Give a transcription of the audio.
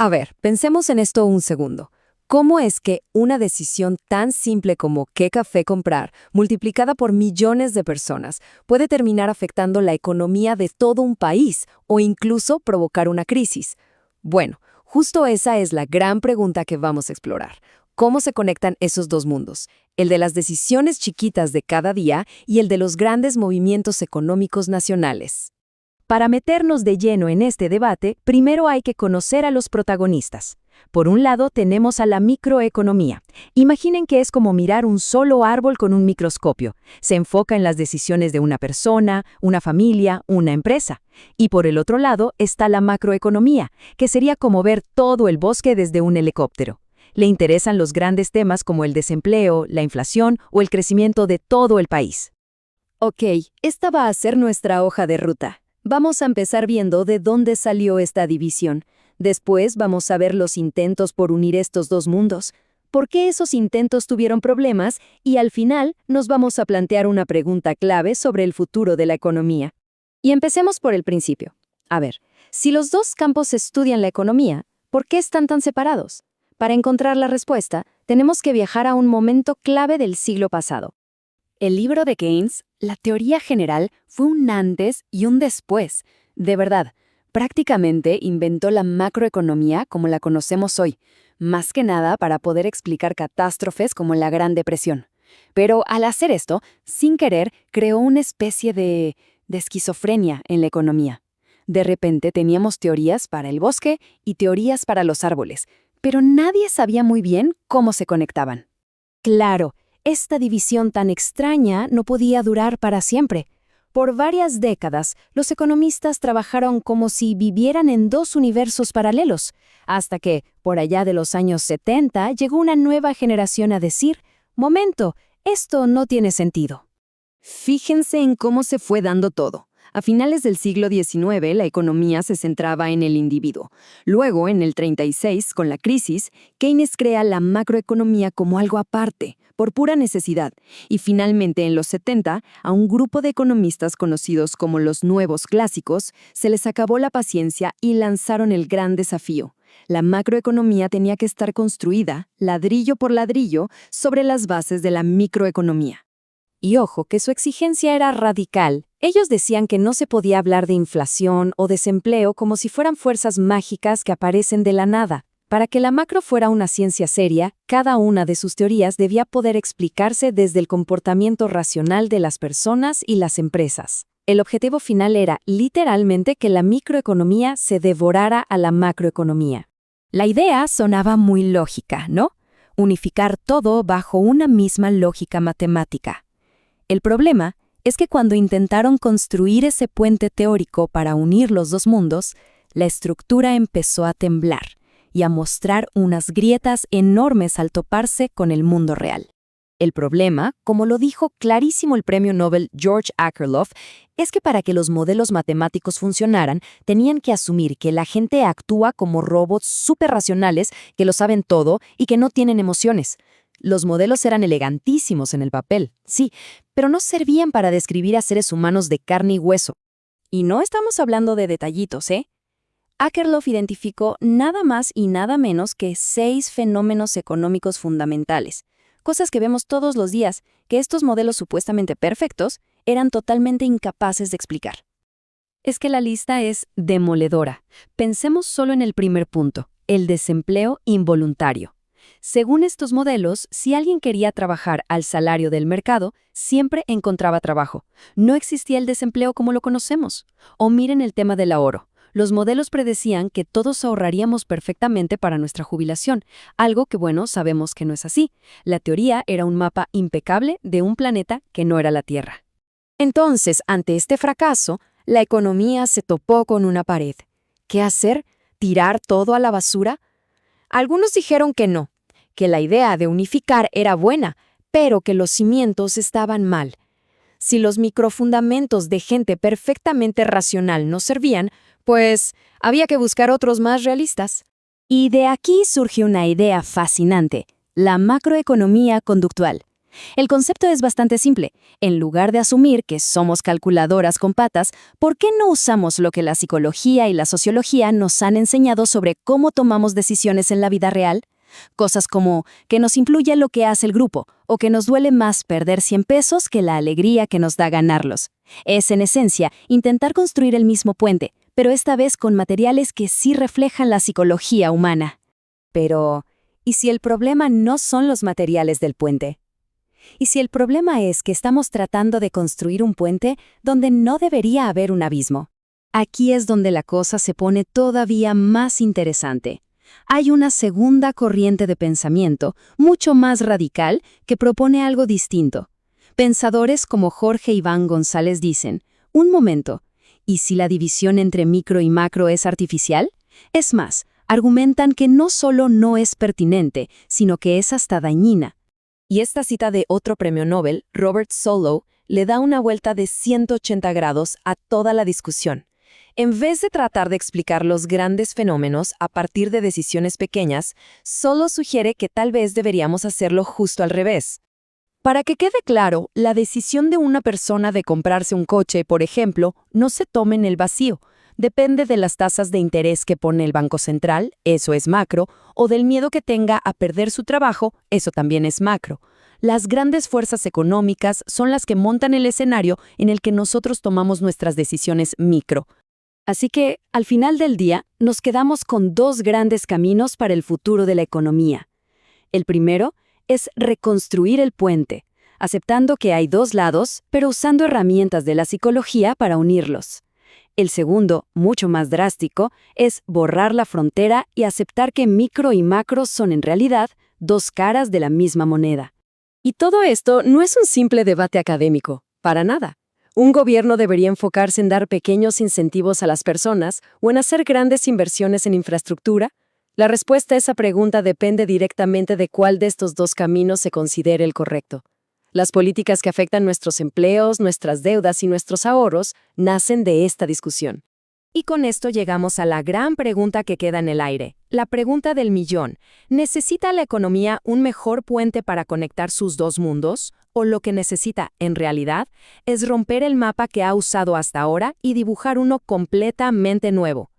A ver, pensemos en esto un segundo. ¿Cómo es que una decisión tan simple como qué café comprar, multiplicada por millones de personas, puede terminar afectando la economía de todo un país o incluso provocar una crisis? Bueno, justo esa es la gran pregunta que vamos a explorar. ¿Cómo se conectan esos dos mundos? El de las decisiones chiquitas de cada día y el de los grandes movimientos económicos nacionales. Para meternos de lleno en este debate, primero hay que conocer a los protagonistas. Por un lado, tenemos a la microeconomía. Imaginen que es como mirar un solo árbol con un microscopio. Se enfoca en las decisiones de una persona, una familia, una empresa. Y por el otro lado está la macroeconomía, que sería como ver todo el bosque desde un helicóptero. Le interesan los grandes temas como el desempleo, la inflación o el crecimiento de todo el país. Ok, esta va a ser nuestra hoja de ruta. Vamos a empezar viendo de dónde salió esta división. Después vamos a ver los intentos por unir estos dos mundos, por qué esos intentos tuvieron problemas y al final nos vamos a plantear una pregunta clave sobre el futuro de la economía. Y empecemos por el principio. A ver, si los dos campos estudian la economía, ¿por qué están tan separados? Para encontrar la respuesta, tenemos que viajar a un momento clave del siglo pasado. El libro de Keynes, La teoría general, fue un antes y un después. De verdad, prácticamente inventó la macroeconomía como la conocemos hoy, más que nada para poder explicar catástrofes como la Gran Depresión. Pero al hacer esto, sin querer, creó una especie de esquizofrenia en la economía. De repente teníamos teorías para el bosque y teorías para los árboles, pero nadie sabía muy bien cómo se conectaban. Claro, esta división tan extraña no podía durar para siempre. Por varias décadas, los economistas trabajaron como si vivieran en dos universos paralelos, hasta que, por allá de los años 70, llegó una nueva generación a decir, «Momento, esto no tiene sentido». Fíjense en cómo se fue dando todo. A finales del siglo XIX, la economía se centraba en el individuo. Luego, en el 36, con la crisis, Keynes crea la macroeconomía como algo aparte, por pura necesidad. Y finalmente, en los 70, a un grupo de economistas conocidos como los nuevos clásicos, se les acabó la paciencia y lanzaron el gran desafío. La macroeconomía tenía que estar construida, ladrillo por ladrillo, sobre las bases de la microeconomía. Y ojo, que su exigencia era radical. Ellos decían que no se podía hablar de inflación o desempleo como si fueran fuerzas mágicas que aparecen de la nada. Para que la macro fuera una ciencia seria, cada una de sus teorías debía poder explicarse desde el comportamiento racional de las personas y las empresas. El objetivo final era, literalmente, que la microeconomía se devorara a la macroeconomía. La idea sonaba muy lógica, ¿no? Unificar todo bajo una misma lógica matemática. El problema es que cuando intentaron construir ese puente teórico para unir los dos mundos, la estructura empezó a temblar y a mostrar unas grietas enormes al toparse con el mundo real. El problema, como lo dijo clarísimo el premio Nobel George Akerlof, es que para que los modelos matemáticos funcionaran, tenían que asumir que la gente actúa como robots superracionales que lo saben todo y que no tienen emociones. Los modelos eran elegantísimos en el papel, sí, pero no servían para describir a seres humanos de carne y hueso. Y no estamos hablando de detallitos, ¿eh? Akerlof identificó nada más y nada menos que 6 fenómenos económicos fundamentales, cosas que vemos todos los días, que estos modelos supuestamente perfectos eran totalmente incapaces de explicar. Es que la lista es demoledora. Pensemos solo en el primer punto, el desempleo involuntario. Según estos modelos, si alguien quería trabajar al salario del mercado, siempre encontraba trabajo. No existía el desempleo como lo conocemos. O miren el tema del ahorro. Los modelos predecían que todos ahorraríamos perfectamente para nuestra jubilación, algo que, bueno, sabemos que no es así. La teoría era un mapa impecable de un planeta que no era la Tierra. Entonces, ante este fracaso, la economía se topó con una pared. ¿Qué hacer? ¿Tirar todo a la basura? Algunos dijeron que no, que la idea de unificar era buena, pero que los cimientos estaban mal. Si los microfundamentos de gente perfectamente racional no servían, pues había que buscar otros más realistas. Y de aquí surge una idea fascinante, la macroeconomía conductual. El concepto es bastante simple. En lugar de asumir que somos calculadoras con patas, ¿por qué no usamos lo que la psicología y la sociología nos han enseñado sobre cómo tomamos decisiones en la vida real? Cosas como que nos influye lo que hace el grupo, o que nos duele más perder 100 pesos que la alegría que nos da ganarlos. Es, en esencia, intentar construir el mismo puente, pero esta vez con materiales que sí reflejan la psicología humana. Pero, ¿y si el problema no son los materiales del puente? ¿Y si el problema es que estamos tratando de construir un puente donde no debería haber un abismo? Aquí es donde la cosa se pone todavía más interesante. Hay una segunda corriente de pensamiento, mucho más radical, que propone algo distinto. Pensadores como Jorge Iván González dicen, un momento, ¿y si la división entre micro y macro es artificial? Es más, argumentan que no solo no es pertinente, sino que es hasta dañina. Y esta cita de otro premio Nobel, Robert Solow, le da una vuelta de 180 grados a toda la discusión. En vez de tratar de explicar los grandes fenómenos a partir de decisiones pequeñas, solo sugiere que tal vez deberíamos hacerlo justo al revés. Para que quede claro, la decisión de una persona de comprarse un coche, por ejemplo, no se toma en el vacío. Depende de las tasas de interés que pone el Banco Central, eso es macro, o del miedo que tenga a perder su trabajo, eso también es macro. Las grandes fuerzas económicas son las que montan el escenario en el que nosotros tomamos nuestras decisiones micro. Así que, al final del día, nos quedamos con dos grandes caminos para el futuro de la economía. El primero es reconstruir el puente, aceptando que hay dos lados, pero usando herramientas de la psicología para unirlos. El segundo, mucho más drástico, es borrar la frontera y aceptar que micro y macro son en realidad dos caras de la misma moneda. Y todo esto no es un simple debate académico, para nada. ¿Un gobierno debería enfocarse en dar pequeños incentivos a las personas o en hacer grandes inversiones en infraestructura? La respuesta a esa pregunta depende directamente de cuál de estos dos caminos se considere el correcto. Las políticas que afectan nuestros empleos, nuestras deudas y nuestros ahorros nacen de esta discusión. Y con esto llegamos a la gran pregunta que queda en el aire, la pregunta del millón. ¿Necesita la economía un mejor puente para conectar sus dos mundos? ¿O lo que necesita, en realidad, es romper el mapa que ha usado hasta ahora y dibujar uno completamente nuevo?